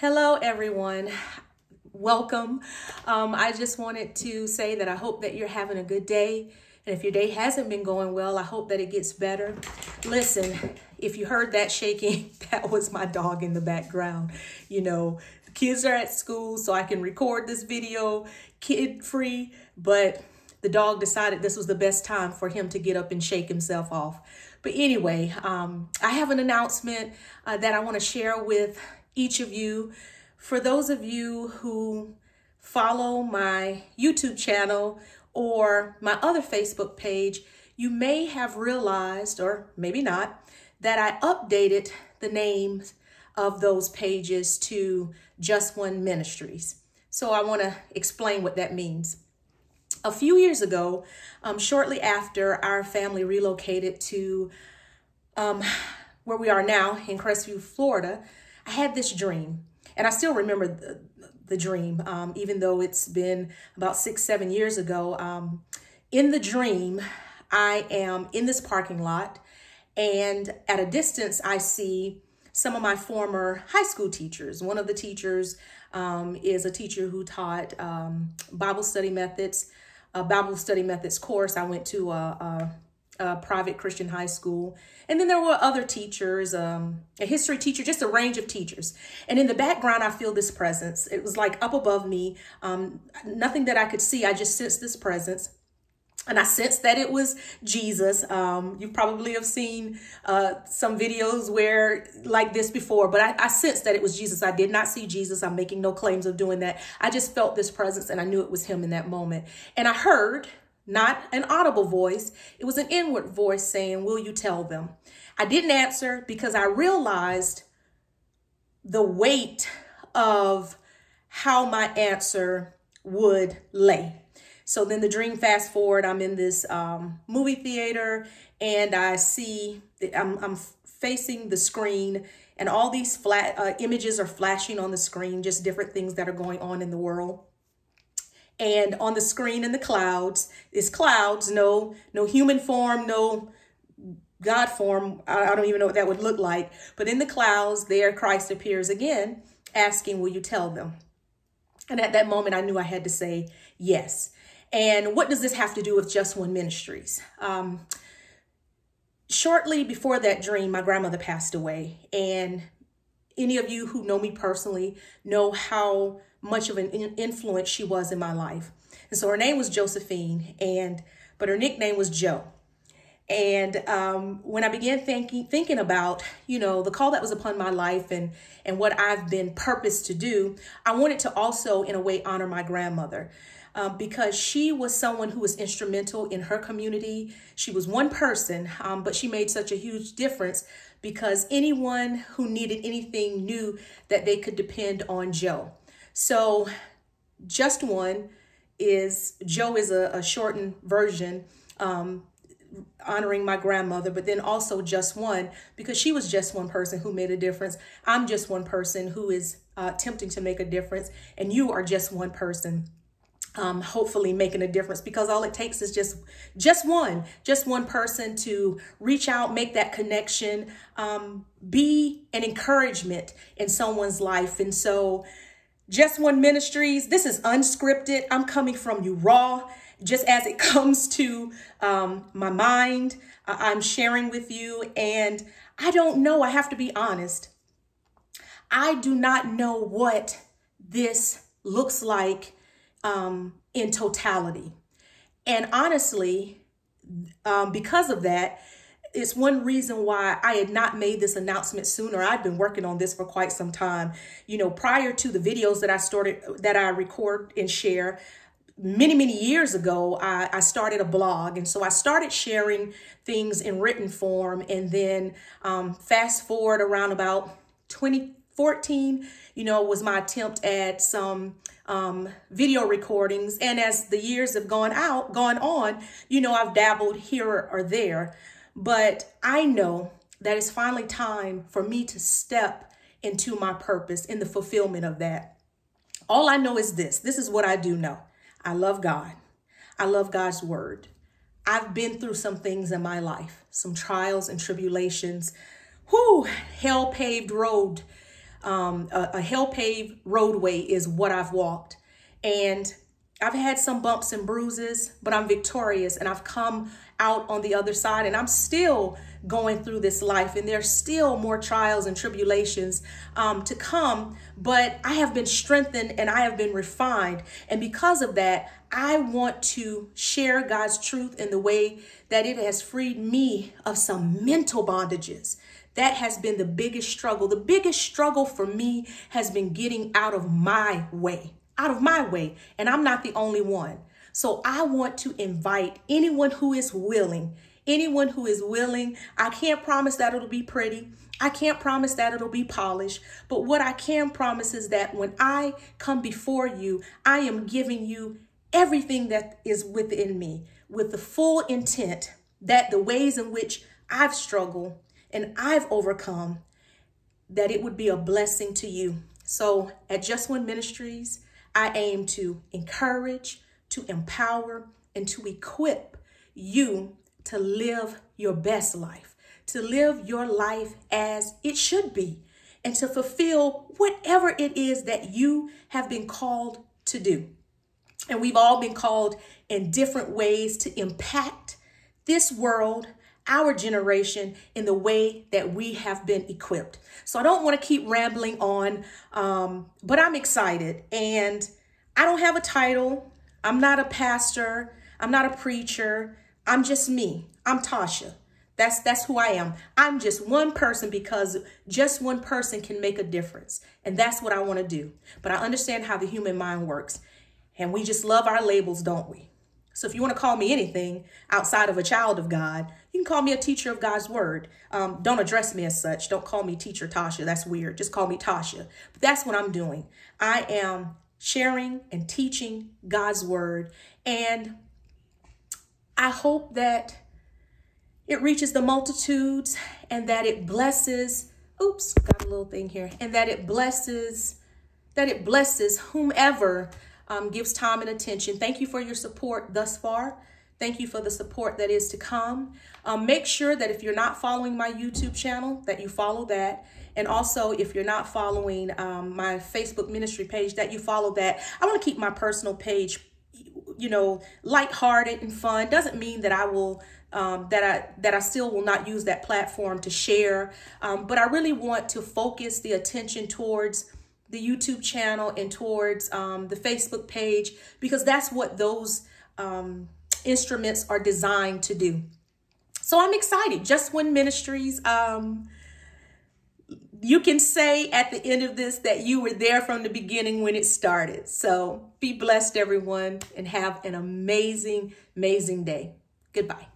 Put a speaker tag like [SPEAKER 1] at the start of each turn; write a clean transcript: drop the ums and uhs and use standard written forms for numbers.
[SPEAKER 1] Hello, everyone. Welcome. I just wanted to say that I hope that you're having a good day. And if your day hasn't been going well, I hope that it gets better. Listen, if you heard that shaking, that was my dog in the background. The kids are at school, so I can record this video kid-free, but the dog decided this was the best time for him to get up and shake himself off. But anyway, I have an announcement that I want to share with each of you. For those of you who follow my YouTube channel or my other Facebook page, you may have realized, or maybe not, that I updated the names of those pages to Just One Ministries. So I want to explain what that means. A few years ago, shortly after our family relocated to where we are now in Crestview, Florida, I had this dream. And I still remember the dream, even though it's been about 6-7 years ago. In the dream, I am in this parking lot, and at a distance, I see some of my former high school teachers. One of the teachers is a teacher who taught Bible study methods course. I went to a private Christian high school. And then there were other teachers, a history teacher, just a range of teachers. And in the background, I feel this presence. It was like up above me, nothing that I could see. I just sensed this presence. And I sensed that it was Jesus. You probably have seen some videos where like this before, but I sensed that it was Jesus. I did not see Jesus. I'm making no claims of doing that. I just felt this presence and I knew it was him in that moment. And I heard, not an audible voice, it was an inward voice saying, "Will you tell them?" I didn't answer because I realized the weight of how my answer would lay. So then the dream, fast forward, I'm in this movie theater and I see that I'm facing the screen and all these images are flashing on the screen, just different things that are going on in the world. And on the screen in the clouds is clouds, no human form, no God form. I don't even know what that would look like. But in the clouds there, Christ appears again, asking, "Will you tell them?" And at that moment, I knew I had to say yes. And what does this have to do with Just One Ministries? Shortly before that dream, my grandmother passed away. And any of you who know me personally know how much of an influence she was in my life. And so her name was Josephine, but her nickname was Joe. And when I began thinking about, the call that was upon my life and what I've been purposed to do, I wanted to also, in a way, honor my grandmother. Because she was someone who was instrumental in her community. She was one person, but she made such a huge difference because anyone who needed anything knew that they could depend on Joe. So Just One Joe is a shortened version, honoring my grandmother, but then also Just One, because she was just one person who made a difference. I'm just one person who is attempting to make a difference, and you are just one person hopefully making a difference, because all it takes is just one person to reach out, make that connection, be an encouragement in someone's life. And so Just One Ministries, this is unscripted. I'm coming from you raw, just as it comes to my mind. I'm sharing with you, and I don't know, I have to be honest. I do not know what this looks like in totality. And honestly, because of that, it's one reason why I had not made this announcement sooner. I've been working on this for quite some time. Prior to the videos that I record and share, many years ago, I started a blog. And so I started sharing things in written form. And then fast forward around about 2014, was my attempt at some video recordings. And as the years have gone on, I've dabbled here or there. But I know that it's finally time for me to step into my purpose, in the fulfillment of that. All I know is this. This is what I do know. I love God. I love God's word. I've been through some things in my life, some trials and tribulations. Hell-paved road A hell-paved roadway is what I've walked. And I've had some bumps and bruises, but I'm victorious, and I've come out on the other side, and I'm still going through this life, and there's still more trials and tribulations to come, but I have been strengthened and I have been refined. And because of that, I want to share God's truth in the way that it has freed me of some mental bondages. That has been the biggest struggle. The biggest struggle for me has been getting out of my way. And I'm not the only one. So I want to invite anyone who is willing. I can't promise that it'll be pretty. I can't promise that it'll be polished. But what I can promise is that when I come before you, I am giving you everything that is within me with the full intent that the ways in which I've struggled and I've overcome, that it would be a blessing to you. So at Just One Ministries, I aim to encourage, to empower, and to equip you to live your best life, to live your life as it should be, and to fulfill whatever it is that you have been called to do. And we've all been called in different ways to impact this world, our generation, in the way that we have been equipped. So I don't want to keep rambling on, but I'm excited, and I don't have a title. I'm not a pastor. I'm not a preacher. I'm just me. I'm Tasha. That's who I am. I'm just one person, because just one person can make a difference. And that's what I want to do. But I understand how the human mind works. And we just love our labels, don't we? So if you want to call me anything outside of a child of God, you can call me a teacher of God's word. Don't address me as such. Don't call me Teacher Tasha. That's weird. Just call me Tasha. But that's what I'm doing. I am sharing and teaching God's word. And I hope that it reaches the multitudes, and that it blesses, got a little thing here, and that it blesses whomever gives time and attention. Thank you for your support thus far. Thank you for the support that is to come. Make sure that if you're not following my YouTube channel, that you follow that. And also, if you're not following my Facebook ministry page, that you follow that. I want to keep my personal page, lighthearted and fun. Doesn't mean that I will, that I still will not use that platform to share. But I really want to focus the attention towards the YouTube channel and towards the Facebook page, because that's what those instruments are designed to do. So I'm excited. Just One Ministries. You can say at the end of this that you were there from the beginning when it started. So be blessed, everyone, and have an amazing, amazing day. Goodbye.